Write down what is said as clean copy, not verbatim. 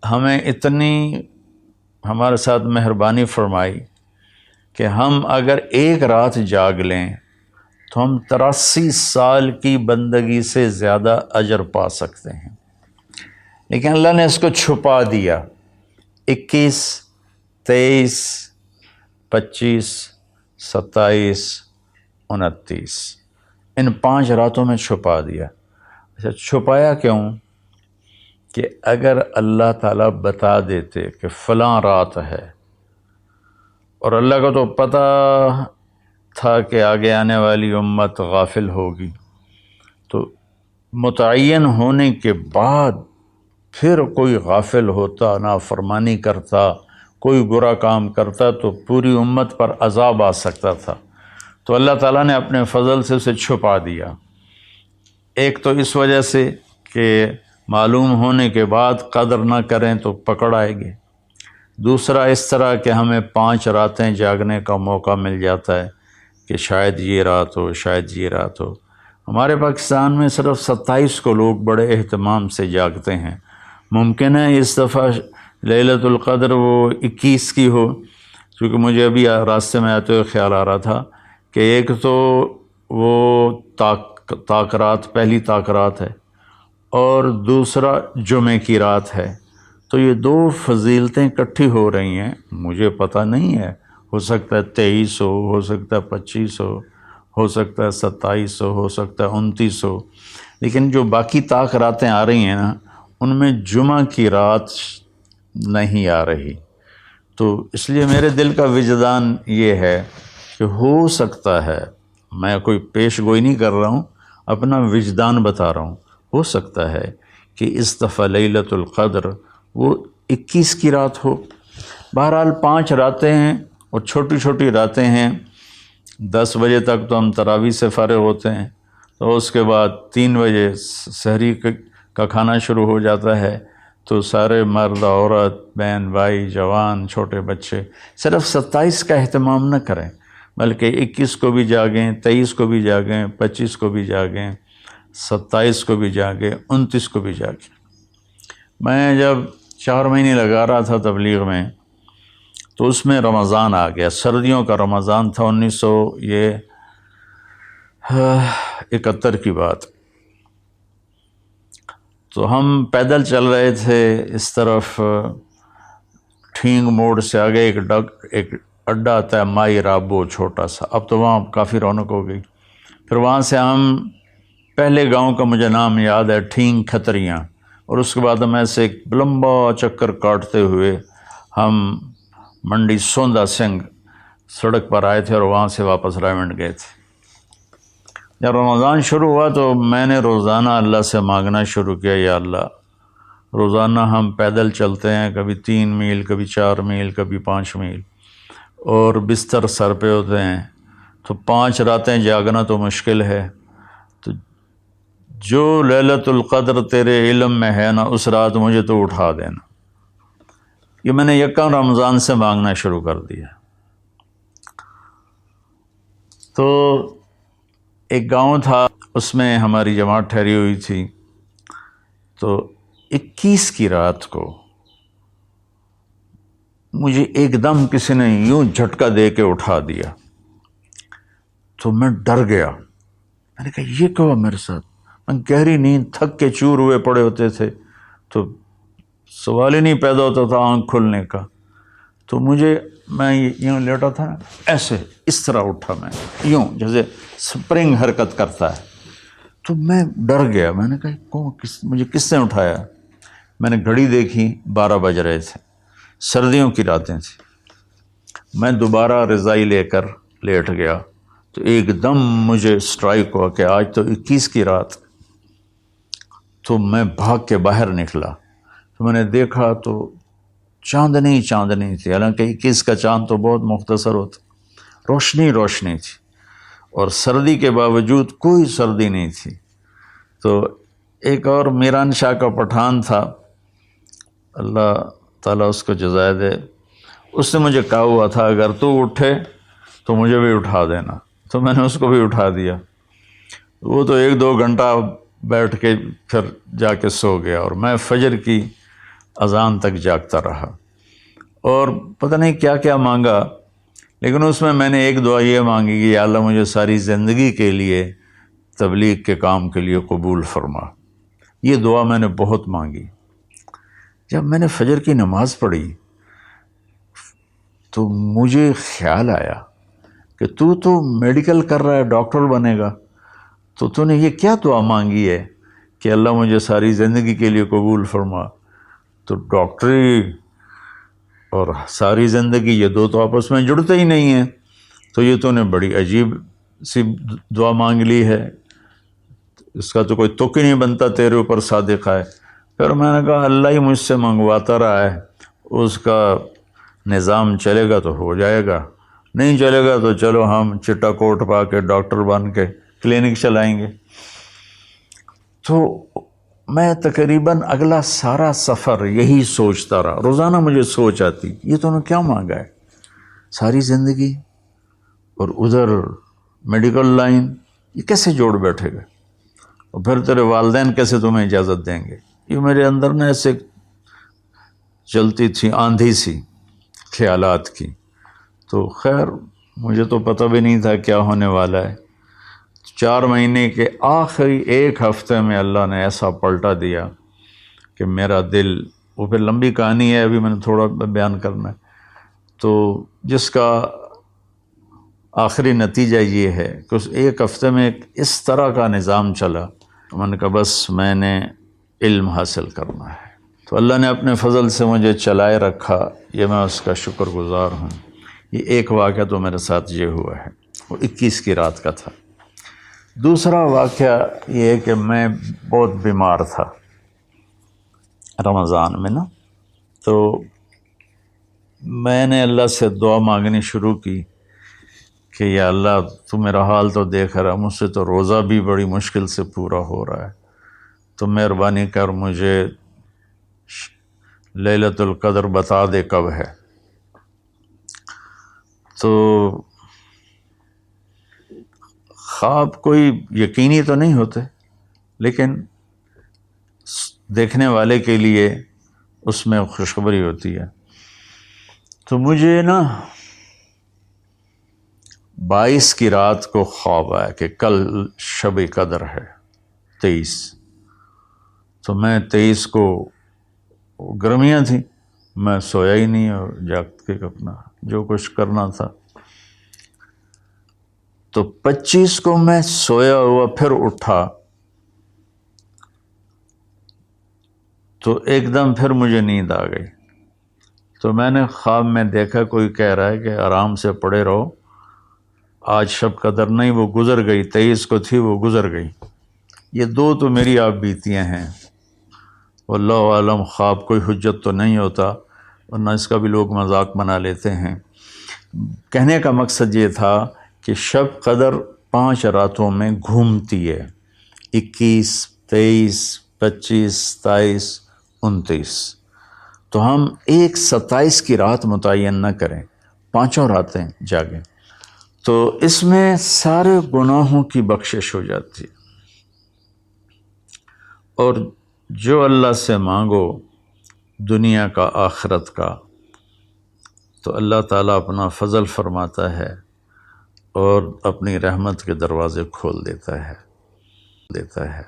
ہمیں اتنی ہمارے ساتھ مہربانی فرمائی کہ ہم اگر ایک رات جاگ لیں تو ہم 83 سال کی بندگی سے زیادہ اجر پا سکتے ہیں، لیکن اللہ نے اس کو چھپا دیا۔ 21، 23، 25، 27، 29 ان 5 راتوں میں چھپا دیا۔ اچھا، چھپایا کیوں؟ کہ اگر اللہ تعالیٰ بتا دیتے کہ فلاں رات ہے، اور اللہ کو تو پتہ تھا کہ آگے آنے والی امت غافل ہوگی، تو متعین ہونے کے بعد پھر کوئی غافل ہوتا، نافرمانی کرتا، کوئی برا کام کرتا تو پوری امت پر عذاب آ سکتا تھا۔ تو اللہ تعالیٰ نے اپنے فضل سے اسے چھپا دیا۔ ایک تو اس وجہ سے کہ معلوم ہونے کے بعد قدر نہ کریں تو پکڑ آئے گی، دوسرا اس طرح کہ ہمیں 5 راتیں جاگنے کا موقع مل جاتا ہے کہ شاید یہ رات ہو، شاید یہ رات ہو۔ ہمارے پاکستان میں صرف 27 کو لوگ بڑے اہتمام سے جاگتے ہیں۔ ممکن ہے اس دفعہ لیلۃ القدر وہ 21 کی ہو، کیونکہ مجھے ابھی راستے میں آتے ہوئے خیال آ رہا تھا کہ ایک تو وہ طاق رات، پہلی طاق رات ہے، اور دوسرا جمعے کی رات ہے، تو یہ 2 فضیلتیں اکٹھی ہو رہی ہیں۔ مجھے پتہ نہیں ہے، ہو سکتا ہے 23 ہو سکتا ہے 25 ہو سکتا ہے 27 ہو سکتا ہے 29 ہو، لیکن جو باقی طاق راتیں آ رہی ہیں نا، ان میں جمعہ کی رات نہیں آ رہی۔ تو اس لیے میرے دل کا وجدان یہ ہے کہ ہو سکتا ہے، میں کوئی پیش گوئی نہیں کر رہا ہوں، اپنا وجدان بتا رہا ہوں، ہو سکتا ہے کہ اس دفعہ لیلۃ القدر وہ 21 کی رات ہو۔ بہرحال 5 راتیں ہیں اور چھوٹی چھوٹی راتیں ہیں۔ 10 بجے تک تو ہم تراویح سے فارغ ہوتے ہیں، تو اس کے بعد 3 بجے سحری کا کھانا شروع ہو جاتا ہے، تو سارے مرد، عورت، بہن بھائی، جوان، چھوٹے بچے صرف 27 کا اہتمام نہ کریں، بلکہ 21 کو بھی جاگیں، 23 کو بھی جاگیں، 25 کو بھی جاگیں، 27 کو بھی جاگیں، 29 کو بھی جاگیں۔ میں جب 4 مہینے لگا رہا تھا تبلیغ میں، تو اس میں رمضان آ گیا، سردیوں کا رمضان تھا، 1971 کی بات۔ تو ہم پیدل چل رہے تھے، اس طرف ٹھینگ موڑ سے آگے ایک اڈا آتا ہے مائی رابو، چھوٹا سا، اب تو وہاں کافی رونق ہو گئی۔ پھر وہاں سے ہم پہلے گاؤں کا مجھے نام یاد ہے، ٹھینگ کھتریاں، اور اس کے بعد ہم ایسے ایک لمبا چکر کاٹتے ہوئے ہم منڈی سوندا سنگھ سڑک پر آئے تھے اور وہاں سے واپس رائمنڈ گئے تھے۔ جب رمضان شروع ہوا تو میں نے روزانہ اللہ سے مانگنا شروع کیا، یا اللہ، روزانہ ہم پیدل چلتے ہیں، کبھی 3 میل، کبھی 4 میل، کبھی 5 میل، اور بستر سر پہ ہوتے ہیں، تو 5 راتیں جاگنا تو مشکل ہے، تو جو لیلۃ القدر تیرے علم میں ہے نا، اس رات مجھے تو اٹھا دینا۔ یہ میں نے یکم رمضان سے مانگنا شروع کر دیا۔ تو ایک گاؤں تھا، اس میں ہماری جماعت ٹھہری ہوئی تھی، تو 21 کی رات کو مجھے ایک دم کسی نے یوں جھٹکا دے کے اٹھا دیا، تو میں ڈر گیا۔ میں نے کہا یہ کیا ہوا میرے ساتھ؟ میں گہری نیند، تھک کے چور ہوئے پڑے ہوتے تھے، تو سوال ہی نہیں پیدا ہوتا تھا آنکھ کھلنے کا۔ تو میں یوں لیٹا تھا نا، ایسے اس طرح اٹھا، میں یوں جیسے سپرنگ حرکت کرتا ہے، تو میں ڈر گیا۔ میں نے کہا مجھے کس نے اٹھایا؟ میں نے گھڑی دیکھی، 12 بج رہے تھے، سردیوں کی راتیں تھیں۔ میں دوبارہ رضائی لے کر لیٹ گیا، تو ایک دم مجھے اسٹرائک ہوا کہ آج تو 21 کی رات۔ تو میں بھاگ کے باہر نکلا، تو میں نے دیکھا تو چاندنی تھی، حالانکہ 21 کا چاند تو بہت مختصر ہوتا، روشنی تھی، اور سردی کے باوجود کوئی سردی نہیں تھی۔ تو ایک اور میران شاہ کا پٹھان تھا، اللہ تعالیٰ اس کو جزائے دے، اس نے مجھے کہا ہوا تھا اگر تو اٹھے تو مجھے بھی اٹھا دینا، تو میں نے اس کو بھی اٹھا دیا۔ وہ تو 1-2 گھنٹہ بیٹھ کے پھر جا کے سو گیا، اور میں فجر کی اذان تک جاگتا رہا، اور پتہ نہیں کیا کیا مانگا، لیکن اس میں نے ایک دعا یہ مانگی کہ یا اللہ مجھے ساری زندگی کے لیے تبلیغ کے کام کے لیے قبول فرما۔ یہ دعا میں نے بہت مانگی۔ جب میں نے فجر کی نماز پڑھی تو مجھے خیال آیا کہ تو میڈیکل کر رہا ہے، ڈاکٹر بنے گا، تو نے یہ کیا دعا مانگی ہے کہ اللہ مجھے ساری زندگی کے لیے قبول فرما؟ تو ڈاکٹری اور ساری زندگی یہ دو تو آپس میں جڑتے ہی نہیں ہیں، تو یہ تو نے بڑی عجیب سی دعا مانگ لی ہے، اس کا تو کوئی تک ہی نہیں بنتا تیرے اوپر صادق ہے۔ پھر میں نے کہا اللہ ہی مجھ سے منگواتا رہا ہے، اس کا نظام چلے گا تو ہو جائے گا، نہیں چلے گا تو چلو ہم چٹا کوٹ پا کے ڈاکٹر بن کے کلینک چلائیں گے۔ تو میں تقریباً اگلا سارا سفر یہی سوچتا رہا، روزانہ مجھے سوچ آتی یہ تو نے کیا مانگا ہے، ساری زندگی اور ادھر میڈیکل لائن، یہ کیسے جوڑ بیٹھے گا، اور پھر تیرے والدین کیسے تمہیں اجازت دیں گے؟ یہ میرے اندر نہ ایسے چلتی تھی آندھی سی خیالات کی۔ تو خیر مجھے تو پتہ بھی نہیں تھا کیا ہونے والا ہے۔ 4 مہینے کے آخری 1 ہفتے میں اللہ نے ایسا پلٹا دیا کہ میرا دل، وہ پھر لمبی کہانی ہے، ابھی میں نے تھوڑا بیان کرنا ہے، تو جس کا آخری نتیجہ یہ ہے کہ اس 1 ہفتے میں اس طرح کا نظام چلا، میں نے کہا بس میں نے علم حاصل کرنا ہے۔ تو اللہ نے اپنے فضل سے مجھے چلائے رکھا، یہ میں اس کا شکر گزار ہوں۔ یہ ایک واقعہ تو میرے ساتھ یہ ہوا ہے، وہ 21 کی رات کا تھا۔ دوسرا واقعہ یہ ہے کہ میں بہت بیمار تھا رمضان میں نا، تو میں نے اللہ سے دعا مانگنی شروع کی کہ یا اللہ تو میرا حال تو دیکھ رہا، مجھ سے تو روزہ بھی بڑی مشکل سے پورا ہو رہا ہے، تو مہربانی کر مجھے لیلۃ القدر بتا دے کب ہے۔ تو خواب کوئی یقینی تو نہیں ہوتے، لیکن دیکھنے والے کے لیے اس میں خوشخبری ہوتی ہے۔ تو مجھے نا 22 کی رات کو خواب آیا کہ کل شب قدر ہے 23۔ تو میں 23 کو گرمیاں تھیں، میں سویا ہی نہیں اور جاگ کے اپنا جو کچھ کرنا تھا۔ تو 25 کو میں سویا ہوا پھر اٹھا، تو ایک دم پھر مجھے نیند آ گئی۔ تو میں نے خواب میں دیکھا کوئی کہہ رہا ہے کہ آرام سے پڑے رہو، آج شب قدر نہیں، وہ گزر گئی، 23 کو تھی وہ گزر گئی۔ یہ 2 تو میری آپ بیتیاں ہیں، واللہ عالم خواب کوئی حجت تو نہیں ہوتا، ورنہ اس کا بھی لوگ مذاق بنا لیتے ہیں۔ کہنے کا مقصد یہ تھا کہ شب قدر 5 راتوں میں گھومتی ہے، 21، 23، 25، 27، 29۔ تو ہم ایک 27 کی رات متعین نہ کریں، 5 راتیں جاگیں، تو اس میں سارے گناہوں کی بخشش ہو جاتی ہے، اور جو اللہ سے مانگو دنیا کا آخرت کا، تو اللہ تعالیٰ اپنا فضل فرماتا ہے اور اپنی رحمت کے دروازے کھول دیتا ہے۔